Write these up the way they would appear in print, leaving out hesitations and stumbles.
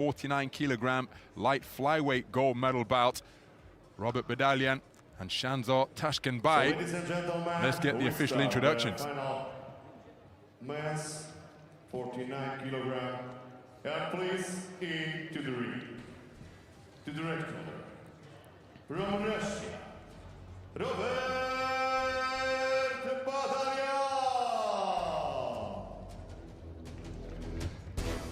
49kg light flyweight gold medal bout. Robert Badalian and Sanzhar TASHKENBAY. Let's get the official introductions. Men's 49kg. And please into the ring. To the red corner. From Russia, Robert Badalian.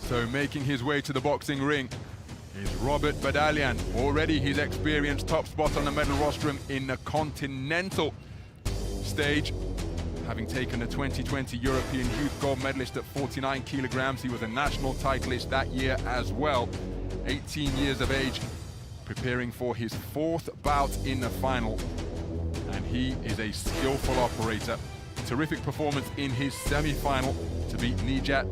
So making his way to the boxing ring is Robert Badalian. Already his experienced top spot on the medal rostrum in the continental stage, having taken the 2020 European Youth Gold Medalist at 49kg. He was a national titleist that year as well. 18 years of age, preparing for his fourth bout in the final. And he is a skillful operator. Terrific performance in his semi-final to beat Nijat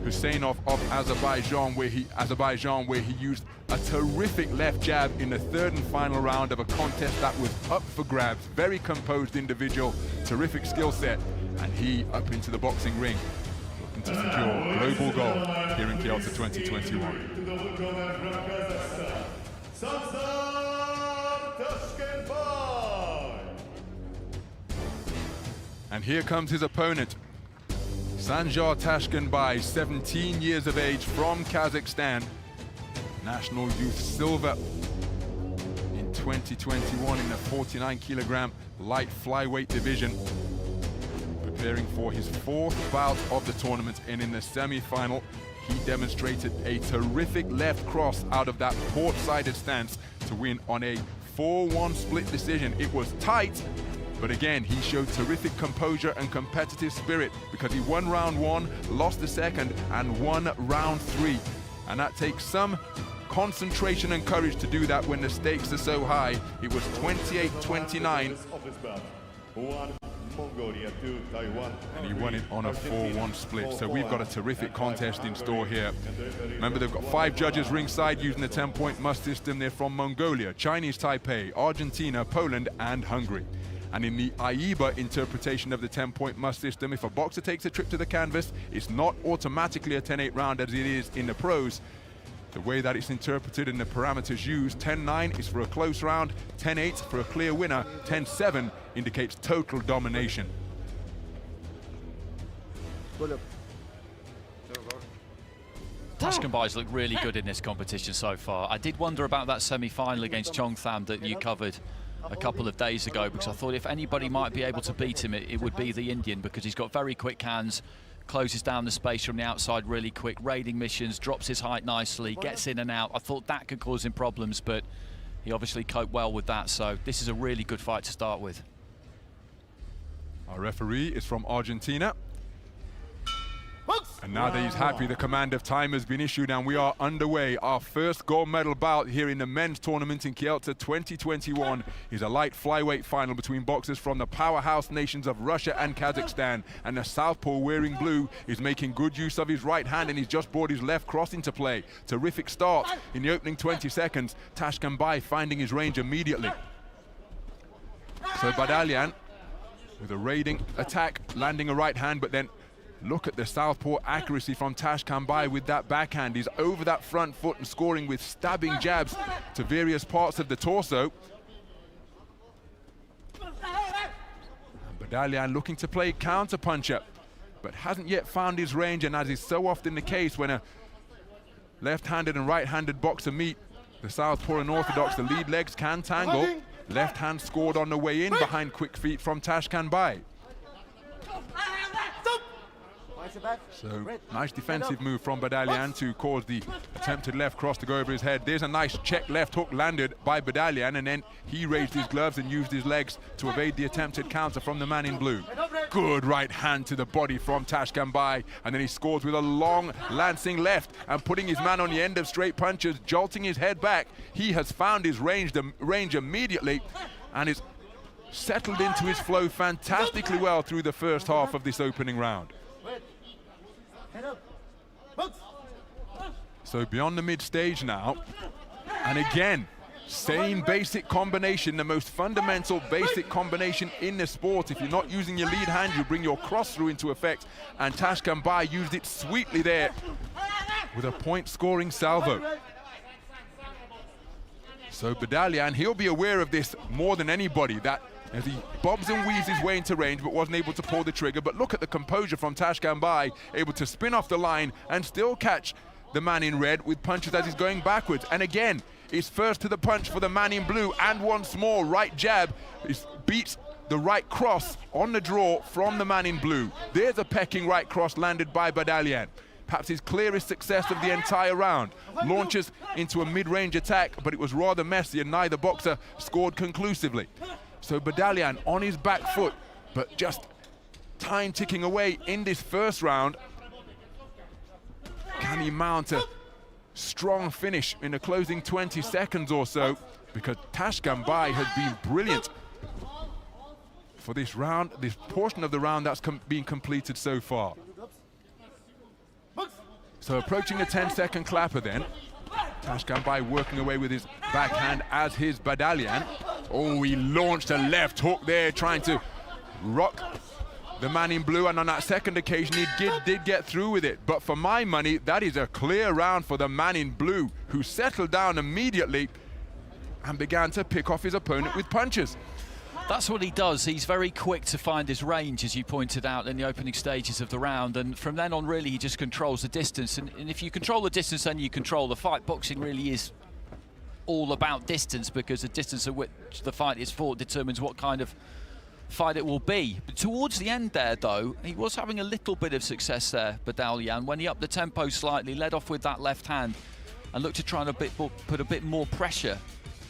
Husseinov of Azerbaijan, where he used a terrific left jab in the third and final round of a contest that was up for grabs. Very composed individual, terrific skill set, and he up into the boxing ring, looking to secure global gold here in Kielce 2021. And here comes his opponent, Sanzhar TASHKENBAY, 17 years of age, from Kazakhstan. National Youth Silver in 2021 in the 49kg light flyweight division. Preparing for his fourth bout of the tournament, and in the semi-final, he demonstrated a terrific left cross out of that port-sided stance to win on a 4-1 split decision. It was tight, but again, he showed terrific composure and competitive spirit, because he won round one, lost the second, and won round three. And that takes some concentration and courage to do that when the stakes are so high. It was 28-29. And he won it on a 4-1 split. So we've got a terrific contest in store here. Remember, they've got 5 judges ringside using the 10-point must system. They're from Mongolia, Chinese Taipei, Argentina, Poland, and Hungary. And in the AIBA interpretation of the 10-point must system, if a boxer takes a trip to the canvas, it's not automatically a 10-8 round as it is in the pros. The way that it's interpreted and the parameters used, 10-9 is for a close round, 10-8 for a clear winner, 10-7 indicates total domination. TASHKENBAY's looked really good in this competition so far. I did wonder about that semi-final against Chongtham that you covered a couple of days ago, because I thought if anybody might be able to beat him, it would be the Indian, because he's got very quick hands, closes down the space from the outside really quick, raiding missions, drops his height nicely, gets in and out. I thought that could cause him problems, but he obviously coped well with that, so this is a really good fight to start with. Our referee is from Argentina. And now that he's happy, the command of time has been issued, and we are underway. Our first gold medal bout here in the men's tournament in Kielce 2021 is a light flyweight final between boxers from the powerhouse nations of Russia and Kazakhstan. And the southpaw wearing blue is making good use of his right hand, and he's just brought his left cross into play. Terrific start in the opening 20 seconds. TASHKENBAY finding his range immediately. So Badalian with a raiding attack, landing a right hand, but then look at the southpaw accuracy from TASHKENBAY with that backhand. He's over that front foot and scoring with stabbing jabs to various parts of the torso. And Badalian looking to play counter-puncher, but hasn't yet found his range, and as is so often the case when a left-handed and right-handed boxer meet, the southpaw and orthodox, the lead legs can tangle. Left hand scored on the way in behind quick feet from TASHKENBAY. So nice defensive move from Badalian to cause the attempted left cross to go over his head. There's a nice check left hook landed by Badalian, and then he raised his gloves and used his legs to evade the attempted counter from the man in blue. Good right hand to the body from TASHKENBAY, and then he scores with a long lancing left and putting his man on the end of straight punches, jolting his head back. He has found his range immediately, and is settled into his flow fantastically well through the first half of this opening round. So beyond the mid-stage now, and again, same basic combination, the most fundamental basic combination in the sport. If you're not using your lead hand, you bring your cross through into effect, and TASHKENBAY used it sweetly there with a point-scoring salvo. So Badalian, he'll be aware of this more than anybody, that as he bobs and weaves his way into range but wasn't able to pull the trigger. But look at the composure from TASHKENBAY, able to spin off the line and still catch the man in red with punches as he's going backwards. And again, it's first to the punch for the man in blue, and once more, right jab beats the right cross on the draw from the man in blue. There's a pecking right cross landed by Badalian. Perhaps his clearest success of the entire round. Launches into a mid-range attack, but it was rather messy and neither boxer scored conclusively. So Badalian on his back foot, but just time ticking away in this first round. Can he mount a strong finish in the closing 20 seconds or so? Because TASHKENBAY has been brilliant for this round, this portion of the round that's been completed so far. So approaching the 10-second clapper then. TASHKENBAY working away with his backhand as his Badalian. Oh, he launched a left hook there, trying to rock the man in blue, and on that second occasion he did get through with it. But for my money, that is a clear round for the man in blue, who settled down immediately and began to pick off his opponent with punches. That's what he does. He's very quick to find his range, as you pointed out in the opening stages of the round, and from then on really he just controls the distance, and if you control the distance then you control the fight. Boxing really is all about distance, because the distance at which the fight is fought determines what kind of fight it will be. But towards the end there though, he was having a little bit of success there, Badalian, when he upped the tempo slightly, led off with that left hand and looked to try and put a bit more pressure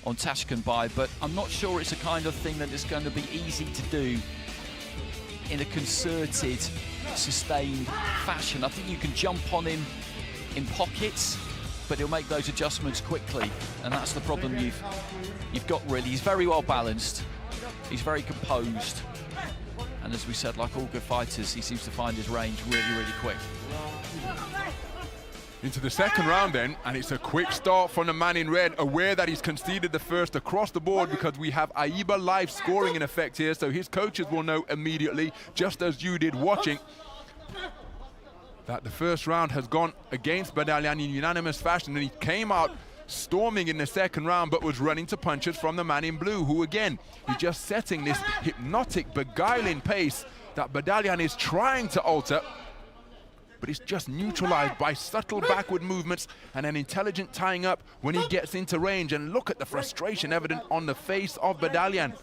on TASHKENBAY, but I'm not sure it's a kind of thing that is going to be easy to do in a concerted, sustained fashion. I think you can jump on him in pockets, but he'll make those adjustments quickly, and that's the problem you've got really. He's very well balanced, he's very composed, and as we said, like all good fighters, he seems to find his range really, really quick. Into the second round then, and it's a quick start from the man in red, aware that he's conceded the first across the board, because we have AIBA live scoring in effect here, so his coaches will know immediately, just as you did watching, that the first round has gone against Badalian in unanimous fashion, and he came out storming in the second round, but was running to punches from the man in blue, who again, he's just setting this hypnotic, beguiling pace that Badalian is trying to alter, but it's just neutralized by subtle backward movements and an intelligent tying up when he gets into range. And look at the frustration evident on the face of Badalian.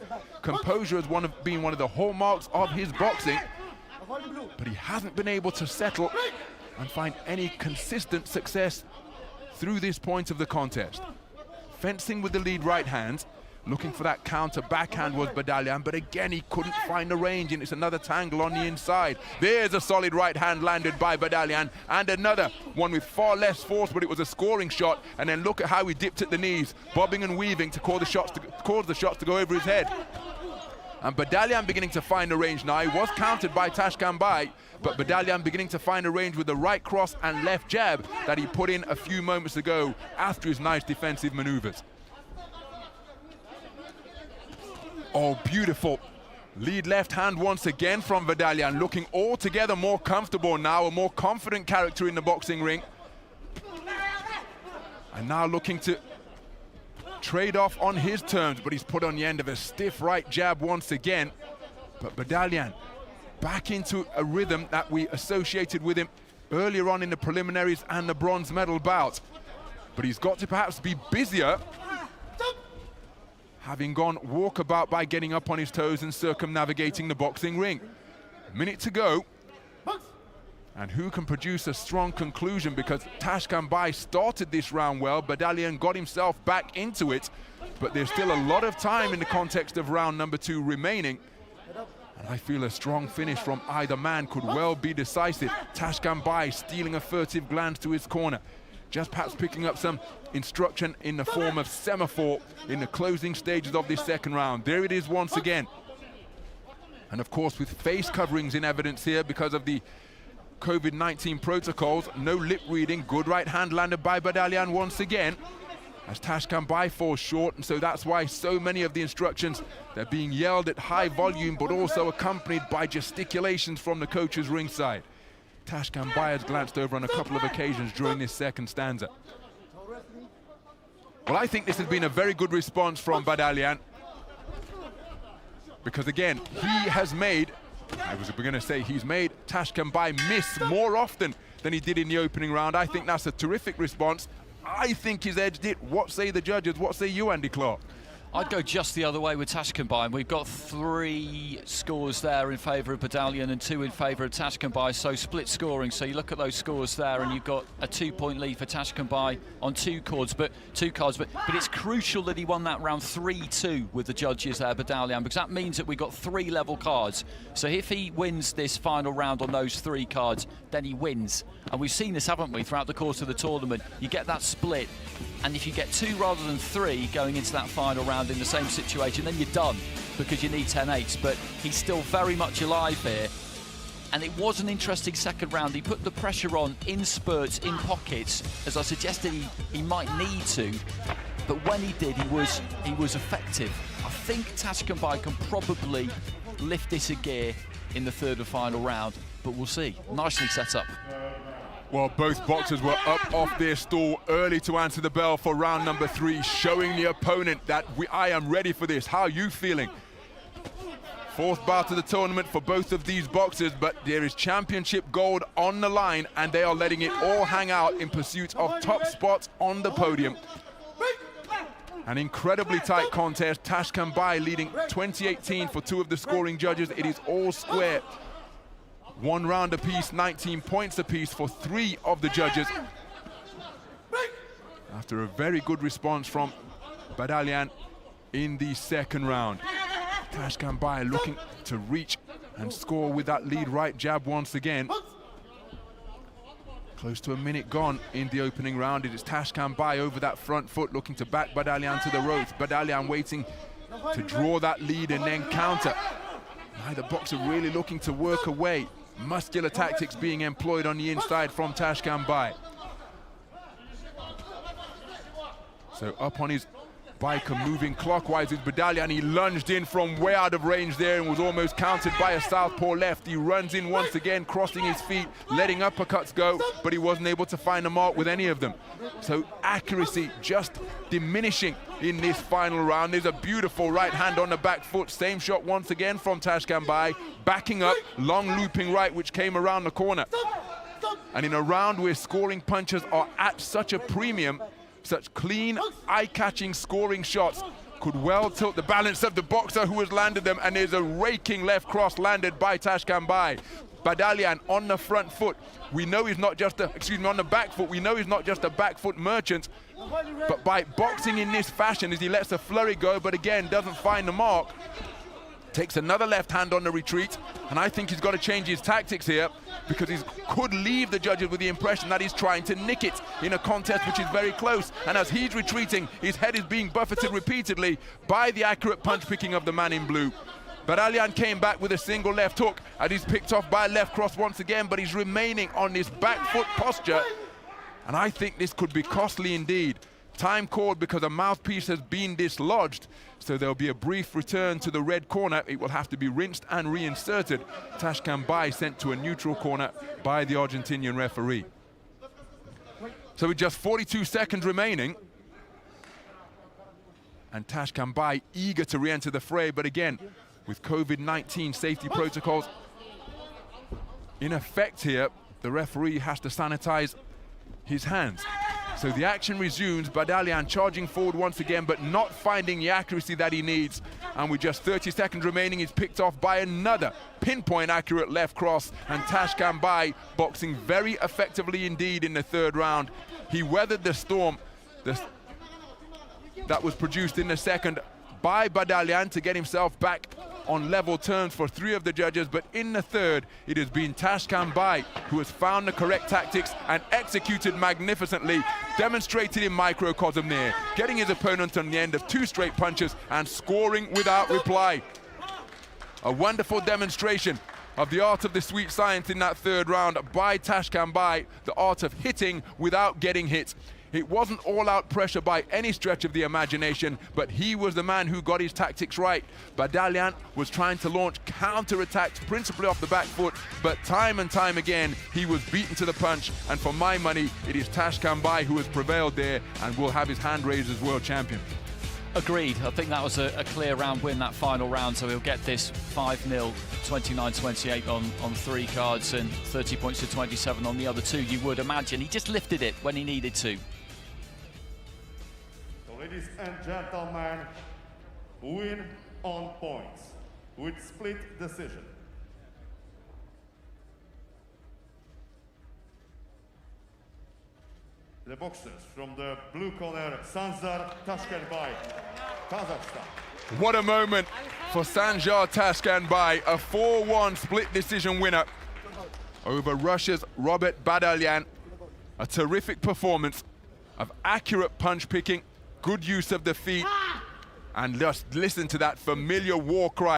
Composure has been one of the hallmarks of his boxing, but he hasn't been able to settle and find any consistent success through this point of the contest. Fencing with the lead right hand, looking for that counter backhand was Badalian, but again he couldn't find the range, and it's another tangle on the inside. There's a solid right hand landed by Badalian, and another one with far less force, but it was a scoring shot. And then look at how he dipped at the knees, bobbing and weaving to cause the shots to go over his head. And Badalian beginning to find the range now. He was countered by TASHKENBAY, but Badalian beginning to find a range with the right cross and left jab that he put in a few moments ago after his nice defensive maneuvers. Oh, beautiful. Lead left hand once again from Badalian, looking altogether more comfortable now, a more confident character in the boxing ring. And now looking to trade off on his terms, but he's put on the end of a stiff right jab once again. But Badalian back into a rhythm that we associated with him earlier on in the preliminaries and the bronze medal bout. But he's got to perhaps be busier, having gone walkabout by getting up on his toes and circumnavigating the boxing ring. A minute to go. And who can produce a strong conclusion, because TASHKENBAY started this round well. Badalian got himself back into it, but there's still a lot of time in the context of round number 2 remaining. And I feel a strong finish from either man could well be decisive. TASHKENBAY stealing a furtive glance to his corner, just perhaps picking up some instruction in the form of semaphore in the closing stages of this second round. There it is once again. And of course, with face coverings in evidence here because of the COVID-19 protocols, no lip reading. Good right hand landed by Badalian once again, as TASHKENBAY falls short, and so that's why so many of the instructions, they're being yelled at high volume, but also accompanied by gesticulations from the coaches ringside. Tashkenbay has glanced over on a couple of occasions during this second stanza. Well, I think this has been a very good response from Badalian, because again, he has made, I was going to say, he's made Tashkenbay miss more often than he did in the opening round. I think that's a terrific response. I think he's edged it. What say the judges? What say you, Andy Clark? I'd go just the other way with Tashkenbay, and we've got 3 scores there in favour of Badalian and 2 in favour of Tashkenbay, so split scoring. So you look at those scores there, and you've got a 2-point lead for Tashkenbay on 2 cards, but it's crucial that he won that round 3-2 with the judges there, Badalian, because that means that we've got 3 level cards. So if he wins this final round on those 3 cards, then he wins. And we've seen this, haven't we, throughout the course of the tournament. You get that split, and if you get 2 rather than 3 going into that final round in the same situation, then you're done, because you need 10-8s. But he's still very much alive here, and it was an interesting second round. He put the pressure on in spurts, in pockets, as I suggested he might need to, but when he did, he was effective. I think Tashkenbay can probably lift this a gear in the third and final round, but we'll see. Nicely set up. Well, both boxers were up off their stool early to answer the bell for round number 3, showing the opponent that I am ready for this. How are you feeling? 4th bout of the tournament for both of these boxers, but there is championship gold on the line, and they are letting it all hang out in pursuit of top spots on the podium. An incredibly tight contest. Tashkenbay leading 20-18 for 2 of the scoring judges. It is all square. 1 round apiece, 19 points apiece for 3 of the judges. After a very good response from Badalian in the second round. Tashkenbay looking to reach and score with that lead right jab once again. Close to a minute gone in the opening round. It is Tashkenbay over that front foot, looking to back Badalian to the ropes. Badalian waiting to draw that lead and then counter. Neither boxer really looking to work away. Muscular tactics being employed on the inside from Tashkenbay. So up on his bike and moving clockwise is Badalian. He lunged in from way out of range there and was almost countered by a southpaw left. He runs in once again, crossing his feet, letting uppercuts go, but he wasn't able to find a mark with any of them. So accuracy just diminishing in this final round. There's a beautiful right hand on the back foot. Same shot once again from Tashkenbay. Backing up, long looping right, which came around the corner. And in a round where scoring punches are at such a premium, such clean, eye-catching scoring shots could well tilt the balance of the boxer who has landed them, and there's a raking left cross landed by Tashkenbay. Badalian on the front foot. We know he's not just on the back foot. We know he's not just a back foot merchant, but by boxing in this fashion, as he lets a flurry go, but again, doesn't find the mark, takes another left hand on the retreat, and I think he's got to change his tactics here, because he could leave the judges with the impression that he's trying to nick it in a contest which is very close. And as he's retreating, his head is being buffeted repeatedly by the accurate punch picking of the man in blue. Badalian came back with a single left hook, and he's picked off by a left cross once again, but he's remaining on this back foot posture, and I think this could be costly indeed. Time called because a mouthpiece has been dislodged, so there'll be a brief return to the red corner. It will have to be rinsed and reinserted. Tashkenbay sent to a neutral corner by the Argentinian referee. So with just 42 seconds remaining, and Tashkenbay eager to re-enter the fray, but again, with COVID-19 safety protocols in effect here, the referee has to sanitize his hands. So the action resumes. Badalian charging forward once again, but not finding the accuracy that he needs. And with just 30 seconds remaining, he's picked off by another pinpoint accurate left cross. And Tashkenbay boxing very effectively indeed in the third round. He weathered the storm that was produced in the second by Badalian to get himself back on level terms for 3 of the judges, but in the third, it has been Tashkenbay who has found the correct tactics and executed magnificently, demonstrated in microcosm there, getting his opponent on the end of 2 straight punches and scoring without reply. A wonderful demonstration of the art of the sweet science in that third round by Tashkenbay, the art of hitting without getting hit. It wasn't all-out pressure by any stretch of the imagination, but he was the man who got his tactics right. Badalian was trying to launch counter-attacks, principally off the back foot, but time and time again, he was beaten to the punch. And for my money, it is TASHKENBAY who has prevailed there and will have his hand raised as world champion. Agreed. I think that was a clear round win, that final round, so he'll get this 5-0, 29-28 on 3 cards and 30 points to 27 on the other 2, you would imagine. He just lifted it when he needed to. So ladies and gentlemen, win on points with split decision. The boxers from the blue corner, Sanzhar, TASHKENBAY, Kazakhstan. What a moment for Sanzhar TASHKENBAY, a 4-1 split decision winner over Russia's Robert Badalian. A terrific performance of accurate punch picking, good use of the feet, and just listen to that familiar war cry.